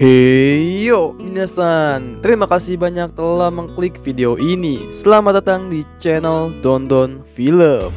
Hey yo minasan, terima kasih banyak telah mengklik video ini. Selamat datang di channel Dondon Film.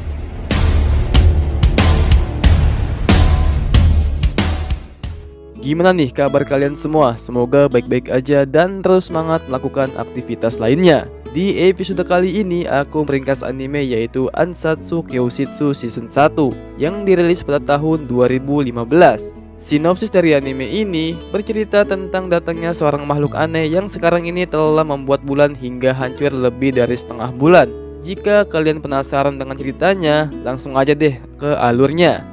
Gimana nih kabar kalian semua? Semoga baik-baik aja dan terus semangat melakukan aktivitas lainnya. Di episode kali ini aku meringkas anime yaitu Ansatsu Kyoshitsu Season 1 yang dirilis pada tahun 2015. Sinopsis dari anime ini bercerita tentang datangnya seorang makhluk aneh yang sekarang ini telah membuat bulan hingga hancur lebih dari setengah bulan. Jika kalian penasaran dengan ceritanya, langsung aja deh ke alurnya.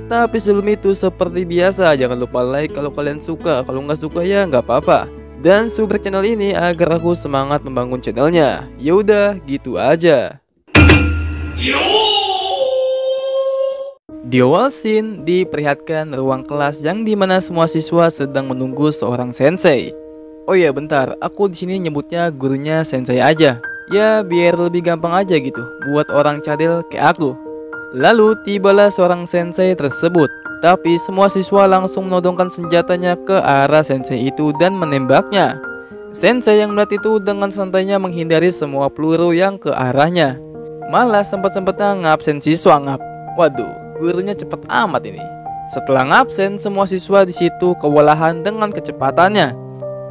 Tapi sebelum itu seperti biasa jangan lupa like kalau kalian suka, kalau nggak suka ya nggak apa-apa. Dan subscribe channel ini agar aku semangat membangun channelnya. Yaudah gitu aja. Di awal scene diperlihatkan ruang kelas yang dimana semua siswa sedang menunggu seorang sensei. Oh iya bentar, aku di sini nyebutnya gurunya sensei aja. Ya biar lebih gampang aja gitu buat orang cadel kayak aku. Lalu tibalah seorang sensei tersebut. Tapi semua siswa langsung menodongkan senjatanya ke arah sensei itu dan menembaknya. Sensei yang melihat itu dengan santainya menghindari semua peluru yang ke arahnya. Malah sempat-sempatnya ngabsen siswa ngap. Waduh, gurunya cepet amat ini. Setelah ngabsen, semua siswa di situ kewalahan dengan kecepatannya.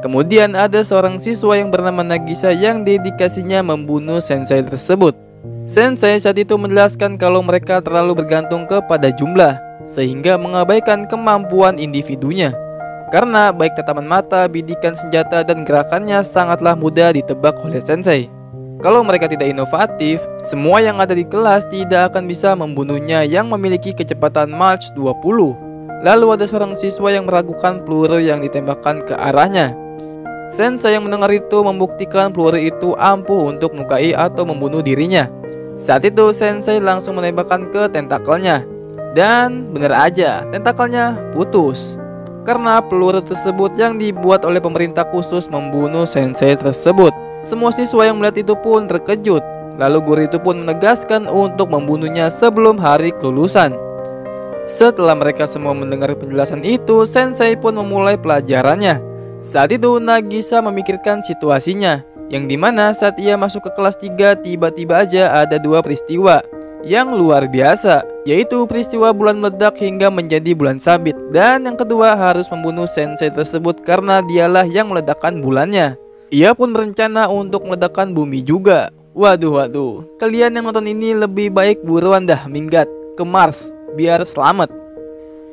Kemudian ada seorang siswa yang bernama Nagisa yang dedikasinya membunuh sensei tersebut. Sensei saat itu menjelaskan kalau mereka terlalu bergantung kepada jumlah, sehingga mengabaikan kemampuan individunya. Karena baik tataman mata, bidikan senjata, dan gerakannya sangatlah mudah ditebak oleh sensei. Kalau mereka tidak inovatif, semua yang ada di kelas tidak akan bisa membunuhnya yang memiliki kecepatan Mach 20. Lalu ada seorang siswa yang meragukan peluru yang ditembakkan ke arahnya. Sensei yang mendengar itu membuktikan peluru itu ampuh untuk melukai atau membunuh dirinya. Saat itu sensei langsung menembakkan ke tentakelnya. Dan bener aja, tentakelnya putus. Karena peluru tersebut yang dibuat oleh pemerintah khusus membunuh sensei tersebut. Semua siswa yang melihat itu pun terkejut. Lalu guru itu pun menegaskan untuk membunuhnya sebelum hari kelulusan. Setelah mereka semua mendengar penjelasan itu, sensei pun memulai pelajarannya. Saat itu Nagisa memikirkan situasinya, yang dimana saat ia masuk ke kelas 3 tiba-tiba aja ada dua peristiwa yang luar biasa, yaitu peristiwa bulan meledak hingga menjadi bulan sabit, dan yang kedua harus membunuh sensei tersebut karena dialah yang meledakkan bulannya. Ia pun berencana untuk meledakkan bumi juga. Waduh, kalian yang nonton ini lebih baik buruan dah minggat ke Mars biar selamat.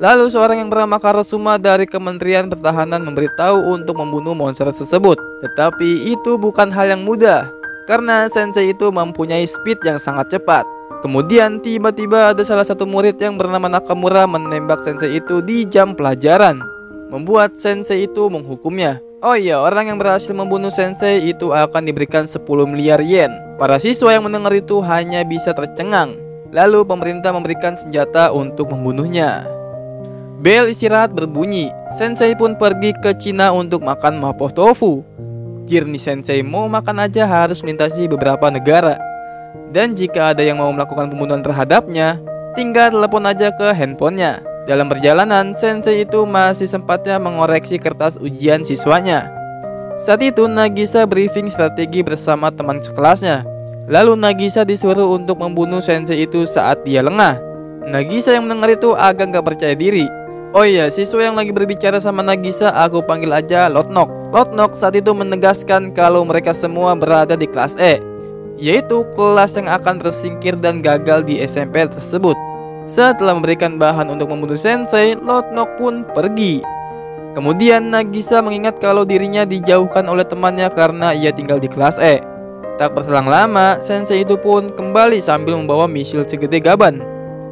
Lalu seorang yang bernama Karasuma dari Kementerian Pertahanan memberitahu untuk membunuh monster tersebut. Tetapi itu bukan hal yang mudah, karena sensei itu mempunyai speed yang sangat cepat. Kemudian tiba-tiba ada salah satu murid yang bernama Nakamura menembak sensei itu di jam pelajaran, membuat sensei itu menghukumnya. Oh iya, orang yang berhasil membunuh sensei itu akan diberikan 10 miliar yen. Para siswa yang mendengar itu hanya bisa tercengang. Lalu pemerintah memberikan senjata untuk membunuhnya. Bel istirahat berbunyi. Sensei pun pergi ke Cina untuk makan mapo tofu. Kirni sensei mau makan aja harus melintasi beberapa negara. Dan jika ada yang mau melakukan pembunuhan terhadapnya, tinggal telepon aja ke handphonenya. Dalam perjalanan, sensei itu masih sempatnya mengoreksi kertas ujian siswanya. Saat itu Nagisa briefing strategi bersama teman sekelasnya. Lalu Nagisa disuruh untuk membunuh sensei itu saat dia lengah. Nagisa yang mendengar itu agak gak percaya diri. Oh iya, siswa yang lagi berbicara sama Nagisa aku panggil aja Lotnok. Lotnok saat itu menegaskan kalau mereka semua berada di kelas E, yaitu kelas yang akan tersingkir dan gagal di SMP tersebut. Setelah memberikan bahan untuk membunuh sensei, Lotnok pun pergi. Kemudian Nagisa mengingat kalau dirinya dijauhkan oleh temannya karena ia tinggal di kelas E. Tak berselang lama, sensei itu pun kembali sambil membawa misil segede gaban.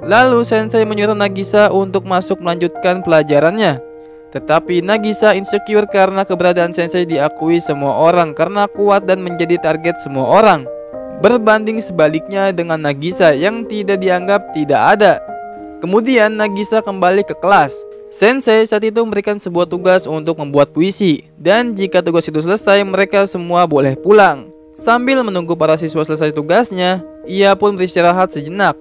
Lalu sensei menyuruh Nagisa untuk masuk melanjutkan pelajarannya. Tetapi Nagisa insecure karena keberadaan sensei diakui semua orang karena kuat dan menjadi target semua orang. Berbanding sebaliknya dengan Nagisa yang tidak dianggap tidak ada. Kemudian Nagisa kembali ke kelas. Sensei saat itu memberikan sebuah tugas untuk membuat puisi. Dan jika tugas itu selesai mereka semua boleh pulang. Sambil menunggu para siswa selesai tugasnya, ia pun beristirahat sejenak.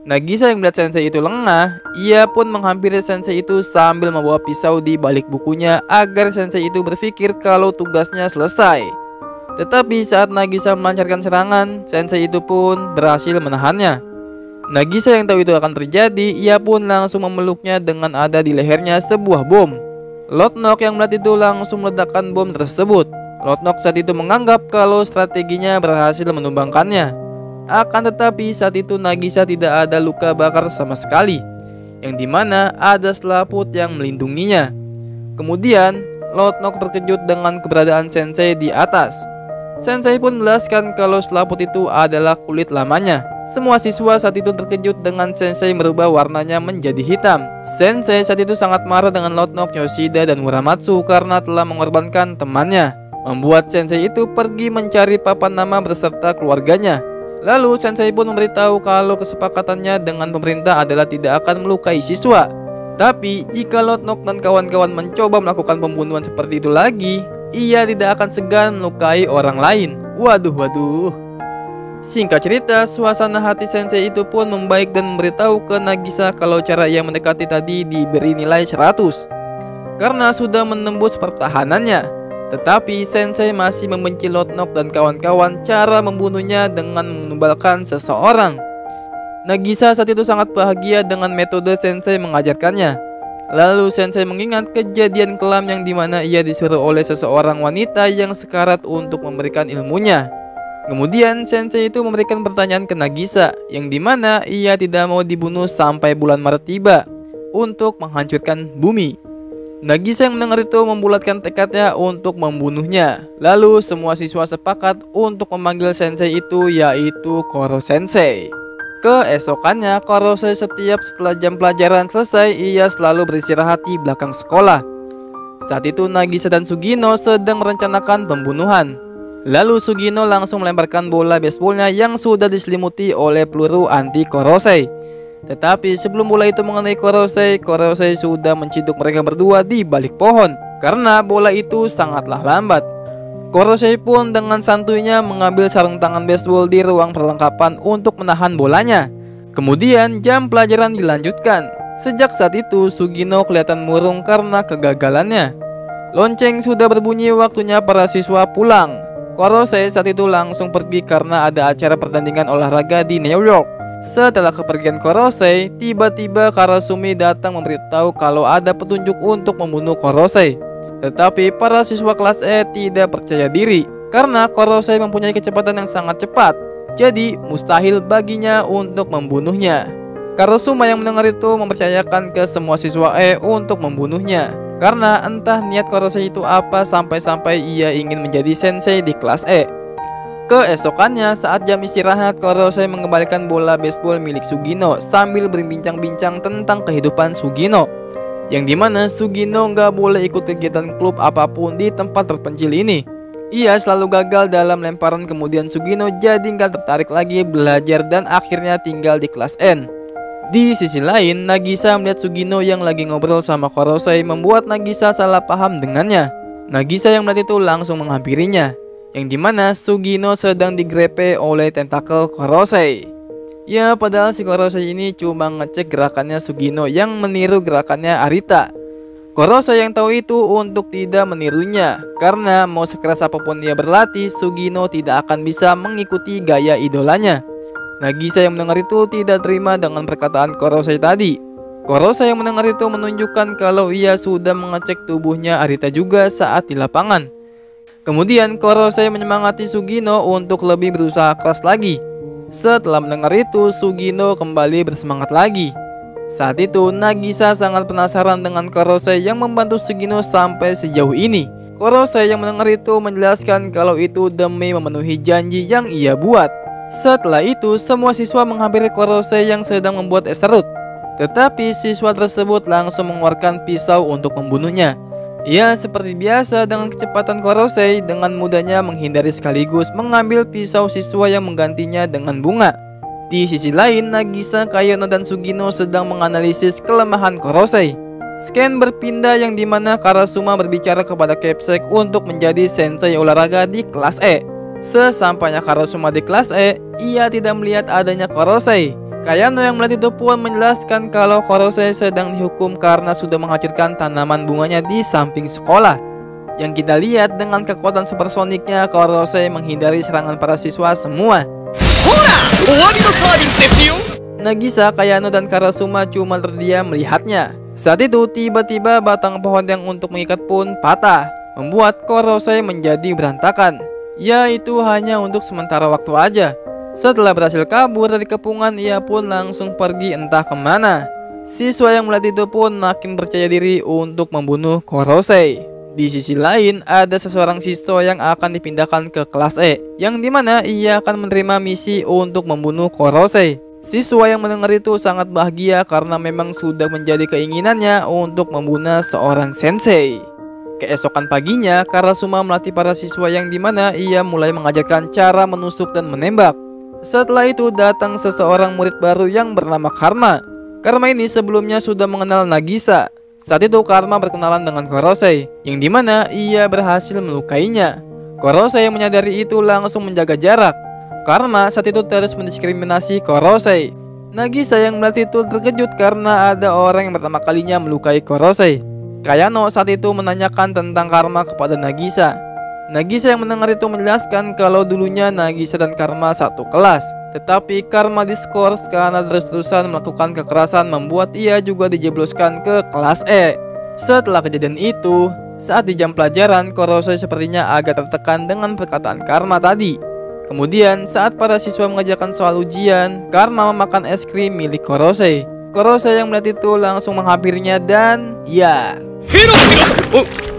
Nagisa yang melihat sensei itu lengah, ia pun menghampiri sensei itu sambil membawa pisau di balik bukunya agar sensei itu berpikir kalau tugasnya selesai. Tetapi saat Nagisa melancarkan serangan, sensei itu pun berhasil menahannya. Nagisa yang tahu itu akan terjadi, ia pun langsung memeluknya dengan ada di lehernya sebuah bom. Lord Nock yang melihat itu langsung meledakkan bom tersebut. Lord Nock saat itu menganggap kalau strateginya berhasil menumbangkannya. Akan tetapi saat itu Nagisa tidak ada luka bakar sama sekali, yang dimana ada selaput yang melindunginya. Kemudian Lord Nock terkejut dengan keberadaan sensei di atas. Sensei pun menjelaskan kalau selaput itu adalah kulit lamanya. Semua siswa saat itu terkejut dengan sensei merubah warnanya menjadi hitam. Sensei saat itu sangat marah dengan Lord Nock, Yoshida, dan Muramatsu karena telah mengorbankan temannya, membuat sensei itu pergi mencari papan nama beserta keluarganya. Lalu sensei pun memberitahu kalau kesepakatannya dengan pemerintah adalah tidak akan melukai siswa. Tapi jika Lord Nock dan kawan-kawan mencoba melakukan pembunuhan seperti itu lagi, ia tidak akan segan melukai orang lain. Waduh. Singkat cerita, suasana hati sensei itu pun membaik dan memberitahu ke Nagisa kalau cara ia mendekati tadi diberi nilai 100 karena sudah menembus pertahanannya. Tetapi sensei masih membenci Lord Nock dan kawan-kawan cara membunuhnya dengan menumbalkan seseorang. Nagisa saat itu sangat bahagia dengan metode sensei mengajarkannya. Lalu sensei mengingat kejadian kelam yang dimana ia disuruh oleh seseorang wanita yang sekarat untuk memberikan ilmunya. Kemudian sensei itu memberikan pertanyaan ke Nagisa, yang dimana ia tidak mau dibunuh sampai bulan Maret tiba untuk menghancurkan bumi. Nagisa yang mendengar itu membulatkan tekadnya untuk membunuhnya. Lalu semua siswa sepakat untuk memanggil sensei itu, yaitu Koro Sensei. Keesokannya, Koro Sensei setiap setelah jam pelajaran selesai, ia selalu beristirahat di belakang sekolah. Saat itu Nagisa dan Sugino sedang merencanakan pembunuhan. Lalu Sugino langsung melemparkan bola baseballnya yang sudah diselimuti oleh peluru anti Korosei. Tetapi sebelum bola itu mengenai Korosei sudah menciduk mereka berdua di balik pohon karena bola itu sangatlah lambat. Korosei pun dengan santuinya mengambil sarung tangan baseball di ruang perlengkapan untuk menahan bolanya. Kemudian jam pelajaran dilanjutkan. Sejak saat itu Sugino kelihatan murung karena kegagalannya. Lonceng sudah berbunyi, waktunya para siswa pulang. Korosei saat itu langsung pergi karena ada acara pertandingan olahraga di New York. Setelah kepergian Korosei, tiba-tiba Karasumi datang memberitahu kalau ada petunjuk untuk membunuh Korosei. Tetapi para siswa kelas E tidak percaya diri karena Korosei mempunyai kecepatan yang sangat cepat. Jadi mustahil baginya untuk membunuhnya. Karasuma yang mendengar itu mempercayakan ke semua siswa E untuk membunuhnya karena entah niat Korosei itu apa sampai-sampai ia ingin menjadi sensei di kelas E. Keesokannya saat jam istirahat, Korosei mengembalikan bola baseball milik Sugino sambil berbincang-bincang tentang kehidupan Sugino, yang dimana Sugino nggak boleh ikut kegiatan klub apapun di tempat terpencil ini. Ia selalu gagal dalam lemparan, kemudian Sugino jadi nggak tertarik lagi belajar dan akhirnya tinggal di kelas N. Di sisi lain, Nagisa melihat Sugino yang lagi ngobrol sama Korosei membuat Nagisa salah paham dengannya. Nagisa yang melihat itu langsung menghampirinya, yang dimana Sugino sedang digrepe oleh tentakel Korosei. Ya, padahal si Korosei ini cuma ngecek gerakannya Sugino yang meniru gerakannya Arita. Korosei yang tahu itu untuk tidak menirunya, karena mau sekeras apapun dia berlatih, Sugino tidak akan bisa mengikuti gaya idolanya. Nagisa yang mendengar itu tidak terima dengan perkataan Korosei tadi. Korosei yang mendengar itu menunjukkan kalau ia sudah mengecek tubuhnya Arita juga saat di lapangan. Kemudian Korosei menyemangati Sugino untuk lebih berusaha keras lagi. Setelah mendengar itu, Sugino kembali bersemangat lagi. Saat itu Nagisa sangat penasaran dengan Korosei yang membantu Sugino sampai sejauh ini. Korosei yang mendengar itu menjelaskan kalau itu demi memenuhi janji yang ia buat. Setelah itu semua siswa menghampiri Korosei yang sedang membuat es serut. Tetapi siswa tersebut langsung mengeluarkan pisau untuk membunuhnya. Ya, seperti biasa dengan kecepatan Korosei dengan mudahnya menghindari sekaligus mengambil pisau siswa yang menggantinya dengan bunga. Di sisi lain, Nagisa, Kayono, dan Sugino sedang menganalisis kelemahan Korosei. Scan berpindah yang dimana Karasuma berbicara kepada Capsek untuk menjadi sensei olahraga di kelas E. Sesampainya Karasuma di kelas E, ia tidak melihat adanya Korosei Kayano yang melihat itu pun menjelaskan kalau Korosei sedang dihukum karena sudah menghancurkan tanaman bunganya di samping sekolah. Yang kita lihat dengan kekuatan supersoniknya, Korosei menghindari serangan para siswa semua. Nagisa, Kayano, dan Karasuma cuma terdiam melihatnya. Saat itu tiba-tiba batang pohon yang untuk mengikat pun patah, membuat Korosei menjadi berantakan. Ya, itu hanya untuk sementara waktu aja. Setelah berhasil kabur dari kepungan, ia pun langsung pergi entah kemana. Siswa yang melihat itu pun makin percaya diri untuk membunuh Korosei. Di sisi lain, ada seseorang siswa yang akan dipindahkan ke kelas E, yang dimana ia akan menerima misi untuk membunuh Korosei. Siswa yang mendengar itu sangat bahagia karena memang sudah menjadi keinginannya untuk membunuh seorang sensei. Keesokan paginya, Karasuma melatih para siswa yang dimana ia mulai mengajarkan cara menusuk dan menembak. Setelah itu datang seseorang murid baru yang bernama Karma. Karma ini sebelumnya sudah mengenal Nagisa. Saat itu Karma berkenalan dengan Korosei, yang dimana ia berhasil melukainya. Korosei menyadari itu langsung menjaga jarak. Karma saat itu terus mendiskriminasi Korosei. Nagisa yang melihat itu terkejut karena ada orang yang pertama kalinya melukai Korosei. Kayano saat itu menanyakan tentang Karma kepada Nagisa. Nagisa yang mendengar itu menjelaskan kalau dulunya Nagisa dan Karma satu kelas, tetapi Karma diskors karena terus-terusan melakukan kekerasan membuat ia juga dijebloskan ke kelas E. Setelah kejadian itu, saat di jam pelajaran, Korosei sepertinya agak tertekan dengan perkataan Karma tadi. Kemudian saat para siswa mengerjakan soal ujian, Karma memakan es krim milik Korosei. Korosei yang melihat itu langsung menghampirinya dan ya,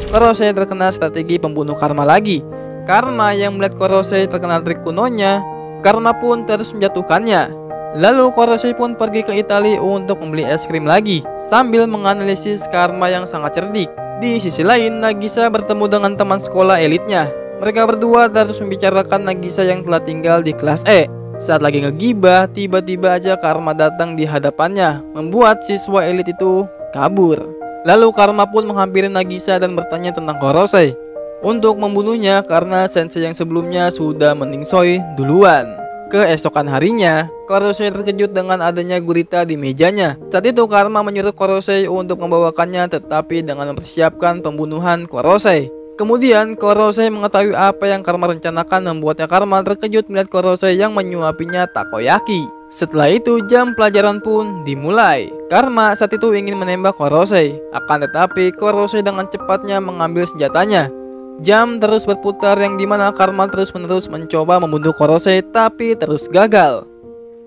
Korosei terkena strategi pembunuh Karma lagi. Karma yang melihat Korosei terkena trik kunonya, Karma pun terus menjatuhkannya. Lalu Korosei pun pergi ke Italia untuk membeli es krim lagi, sambil menganalisis Karma yang sangat cerdik. Di sisi lain, Nagisa bertemu dengan teman sekolah elitnya. Mereka berdua terus membicarakan Nagisa yang telah tinggal di kelas E. Saat lagi ngegibah, tiba-tiba aja Karma datang di hadapannya, membuat siswa elit itu kabur. Lalu Karma pun menghampiri Nagisa dan bertanya tentang Korosei untuk membunuhnya karena sensei yang sebelumnya sudah meningsoi duluan. Keesokan harinya, Korosei terkejut dengan adanya gurita di mejanya. Saat itu Karma menyuruh Korosei untuk membawakannya tetapi dengan mempersiapkan pembunuhan Korosei. Kemudian Korosei mengetahui apa yang Karma rencanakan membuatnya Karma terkejut melihat Korosei yang menyuapinya takoyaki. Setelah itu jam pelajaran pun dimulai. Karma saat itu ingin menembak Korosei, akan tetapi Korosei dengan cepatnya mengambil senjatanya. Jam terus berputar yang dimana Karma terus-menerus mencoba membunuh Korosei tapi terus gagal.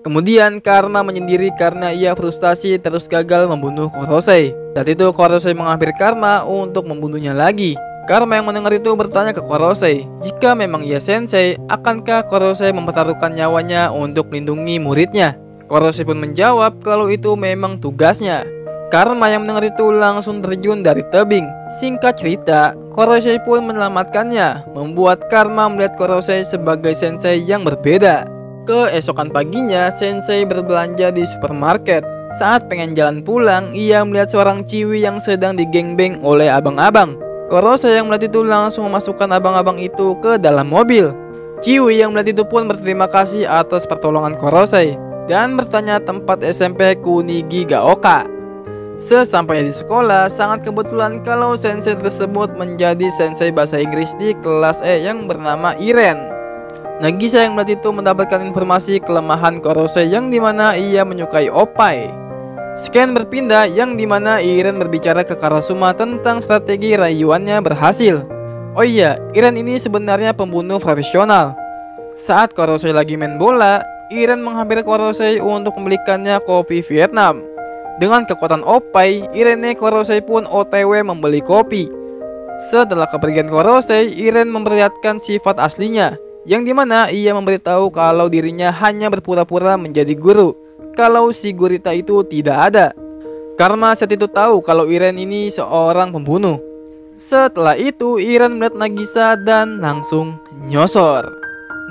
Kemudian Karma menyendiri karena ia frustasi terus gagal membunuh Korosei. Saat itu Korosei menghampiri Karma untuk membunuhnya lagi. Karma yang mendengar itu bertanya ke Korosei, jika memang ia sensei, akankah Korosei mempertaruhkan nyawanya untuk melindungi muridnya? Korosei pun menjawab kalau itu memang tugasnya. Karma yang mendengar itu langsung terjun dari tebing. Singkat cerita, Korosei pun menyelamatkannya, membuat Karma melihat Korosei sebagai sensei yang berbeda. Keesokan paginya, sensei berbelanja di supermarket. Saat pengen jalan pulang, ia melihat seorang ciwi yang sedang digengbeng oleh abang-abang. Korosei yang melihat itu langsung memasukkan abang-abang itu ke dalam mobil. Ciwi yang melihat itu pun berterima kasih atas pertolongan Korosei dan bertanya tempat SMP Kunigigaoka. Sesampainya di sekolah, sangat kebetulan kalau sensei tersebut menjadi sensei bahasa Inggris di kelas E yang bernama Iren. Nagisa yang melihat itu mendapatkan informasi kelemahan Korosei yang dimana ia menyukai opai. Scan berpindah yang dimana Iren berbicara ke Karasuma tentang strategi rayuannya berhasil. Oh iya, Iren ini sebenarnya pembunuh profesional. Saat Korosei lagi main bola, Iren menghampiri Korosei untuk membelikannya kopi Vietnam. Dengan kekuatan opai, Irene Korosei pun OTW membeli kopi. Setelah kepergian Korosei, Iren memperlihatkan sifat aslinya, yang dimana ia memberitahu kalau dirinya hanya berpura-pura menjadi guru, kalau si gurita itu tidak ada. Karma saat itu tahu kalau Iren ini seorang pembunuh. Setelah itu Iren melihat Nagisa dan langsung nyosor,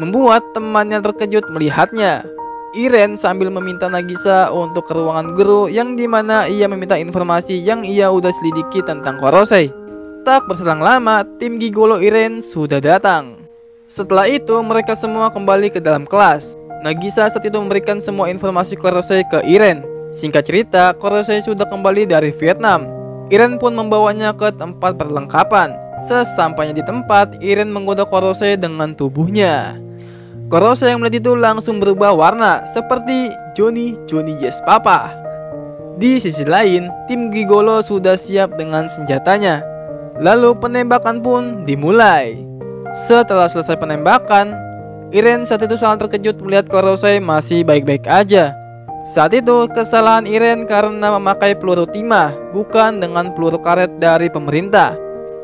membuat temannya terkejut melihatnya. Iren sambil meminta Nagisa untuk ke ruangan guru yang dimana ia meminta informasi yang ia udah selidiki tentang Korosei. Tak berselang lama, tim Gigolo Iren sudah datang. Setelah itu mereka semua kembali ke dalam kelas. Nagisa saat itu memberikan semua informasi Korosei ke Iren. Singkat cerita, Korosei sudah kembali dari Vietnam. Iren pun membawanya ke tempat perlengkapan. Sesampainya di tempat, Iren menggoda Korosei dengan tubuhnya. Korosei yang melihat itu langsung berubah warna seperti Johnny Yes Papa. Di sisi lain, tim Gigolo sudah siap dengan senjatanya. Lalu penembakan pun dimulai. Setelah selesai penembakan, Iren saat itu sangat terkejut melihat Korosei masih baik-baik aja. Saat itu kesalahan Iren karena memakai peluru timah, bukan dengan peluru karet dari pemerintah.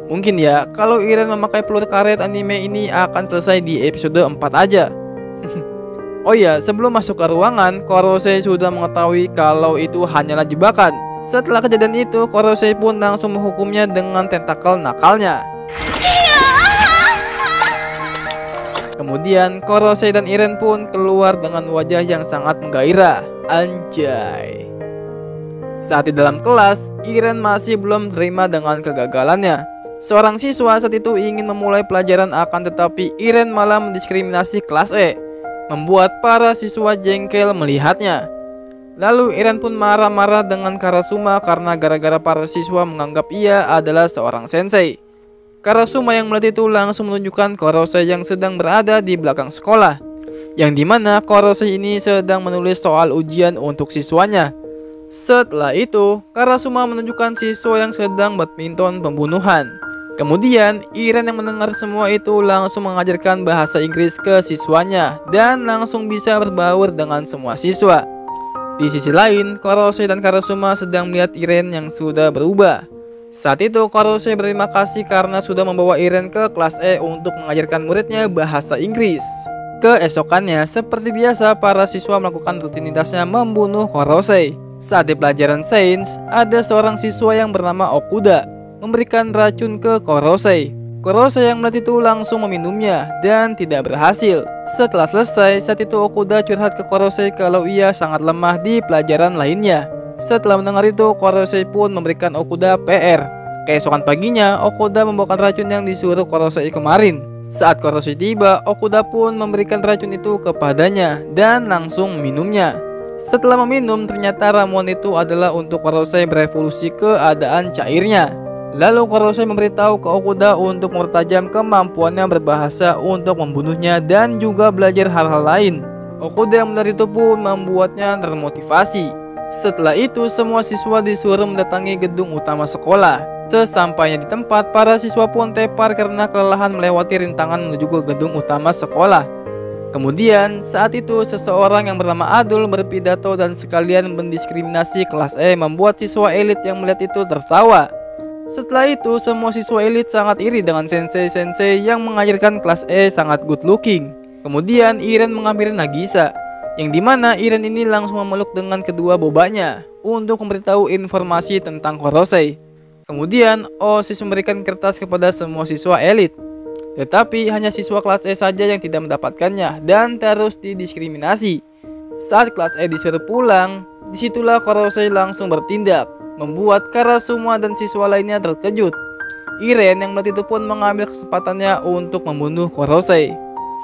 Mungkin ya, kalau Iren memakai peluru karet, anime ini akan selesai di episode 4 aja. Oh iya, sebelum masuk ke ruangan, Korosei sudah mengetahui kalau itu hanyalah jebakan. Setelah kejadian itu, Korosei pun langsung menghukumnya dengan tentakel nakalnya. Kemudian Korosei dan Iren pun keluar dengan wajah yang sangat menggairah. Anjay. Saat di dalam kelas, Iren masih belum terima dengan kegagalannya. Seorang siswa saat itu ingin memulai pelajaran akan tetapi Iren malah mendiskriminasi kelas E, membuat para siswa jengkel melihatnya. Lalu Iren pun marah-marah dengan Karasuma karena gara-gara para siswa menganggap ia adalah seorang sensei. Karasuma yang melihat itu langsung menunjukkan Korosei yang sedang berada di belakang sekolah, yang dimana Korosei ini sedang menulis soal ujian untuk siswanya. Setelah itu, Karasuma menunjukkan siswa yang sedang badminton pembunuhan. Kemudian, Iren yang mendengar semua itu langsung mengajarkan bahasa Inggris ke siswanya dan langsung bisa berbaur dengan semua siswa. Di sisi lain, Korosei dan Karasuma sedang melihat Iren yang sudah berubah. Saat itu, Korosei berterima kasih karena sudah membawa Iren ke kelas E untuk mengajarkan muridnya bahasa Inggris. Keesokannya, seperti biasa, para siswa melakukan rutinitasnya membunuh Korosei. Saat di pelajaran sains, ada seorang siswa yang bernama Okuda memberikan racun ke Korosei. Korosei yang melihat itu langsung meminumnya dan tidak berhasil. Setelah selesai, saat itu Okuda curhat ke Korosei kalau ia sangat lemah di pelajaran lainnya. Setelah mendengar itu, Korosei pun memberikan Okuda PR. Keesokan paginya, Okuda membawakan racun yang disuruh Korosei kemarin. Saat Korosei tiba, Okuda pun memberikan racun itu kepadanya dan langsung meminumnya. Setelah meminum, ternyata ramuan itu adalah untuk Korosei berevolusi keadaan cairnya. Lalu Korosei memberitahu ke Okuda untuk mempertajam kemampuannya berbahasa untuk membunuhnya dan juga belajar hal-hal lain. Okuda yang benar itu pun membuatnya termotivasi. Setelah itu, semua siswa disuruh mendatangi gedung utama sekolah. Sesampainya di tempat, para siswa pun tepar karena kelelahan melewati rintangan menuju ke gedung utama sekolah. Kemudian, saat itu seseorang yang bernama Adul berpidato dan sekalian mendiskriminasi kelas E, membuat siswa elit yang melihat itu tertawa. Setelah itu, semua siswa elit sangat iri dengan sensei-sensei yang mengajarkan kelas E sangat good looking. Kemudian, Iren menghampiri Nagisa, yang dimana Iren ini langsung memeluk dengan kedua bobanya untuk memberitahu informasi tentang Korosei. Kemudian OSIS memberikan kertas kepada semua siswa elit, tetapi hanya siswa kelas E saja yang tidak mendapatkannya dan terus didiskriminasi. Saat kelas E disuruh pulang, disitulah Korosei langsung bertindak, membuat Karasuma dan siswa lainnya terkejut. Iren yang melihat itu pun mengambil kesempatannya untuk membunuh Korosei.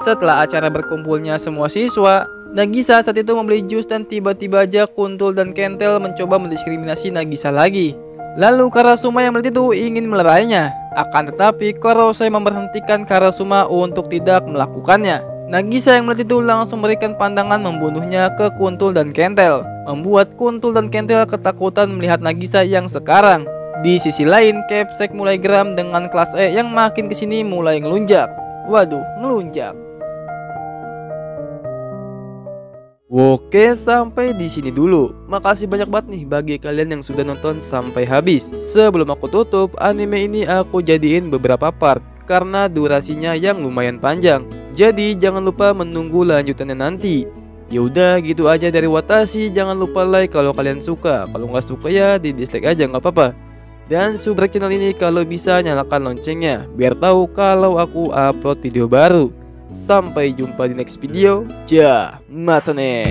Setelah acara berkumpulnya semua siswa, Nagisa saat itu membeli jus dan tiba-tiba aja Kuntul dan Kentel mencoba mendiskriminasi Nagisa lagi. Lalu Karasuma yang melihat itu ingin melerainya, akan tetapi Korosei memberhentikan Karasuma untuk tidak melakukannya. Nagisa yang melihat itu langsung memberikan pandangan membunuhnya ke Kuntul dan Kentel, membuat Kuntul dan Kentel ketakutan melihat Nagisa yang sekarang. Di sisi lain, Capsek mulai geram dengan kelas E yang makin kesini mulai ngelunjak. Waduh, ngelunjak. Oke, sampai di sini dulu. Makasih banyak banget nih bagi kalian yang sudah nonton sampai habis. Sebelum aku tutup, anime ini aku jadiin beberapa part karena durasinya yang lumayan panjang. Jadi jangan lupa menunggu lanjutannya nanti. Yaudah gitu aja dari Watashi. Jangan lupa like kalau kalian suka. Kalau nggak suka ya di dislike aja, nggak apa-apa. Dan subrek channel ini kalau bisa nyalakan loncengnya biar tahu kalau aku upload video baru. Sampai jumpa di next video. Matane.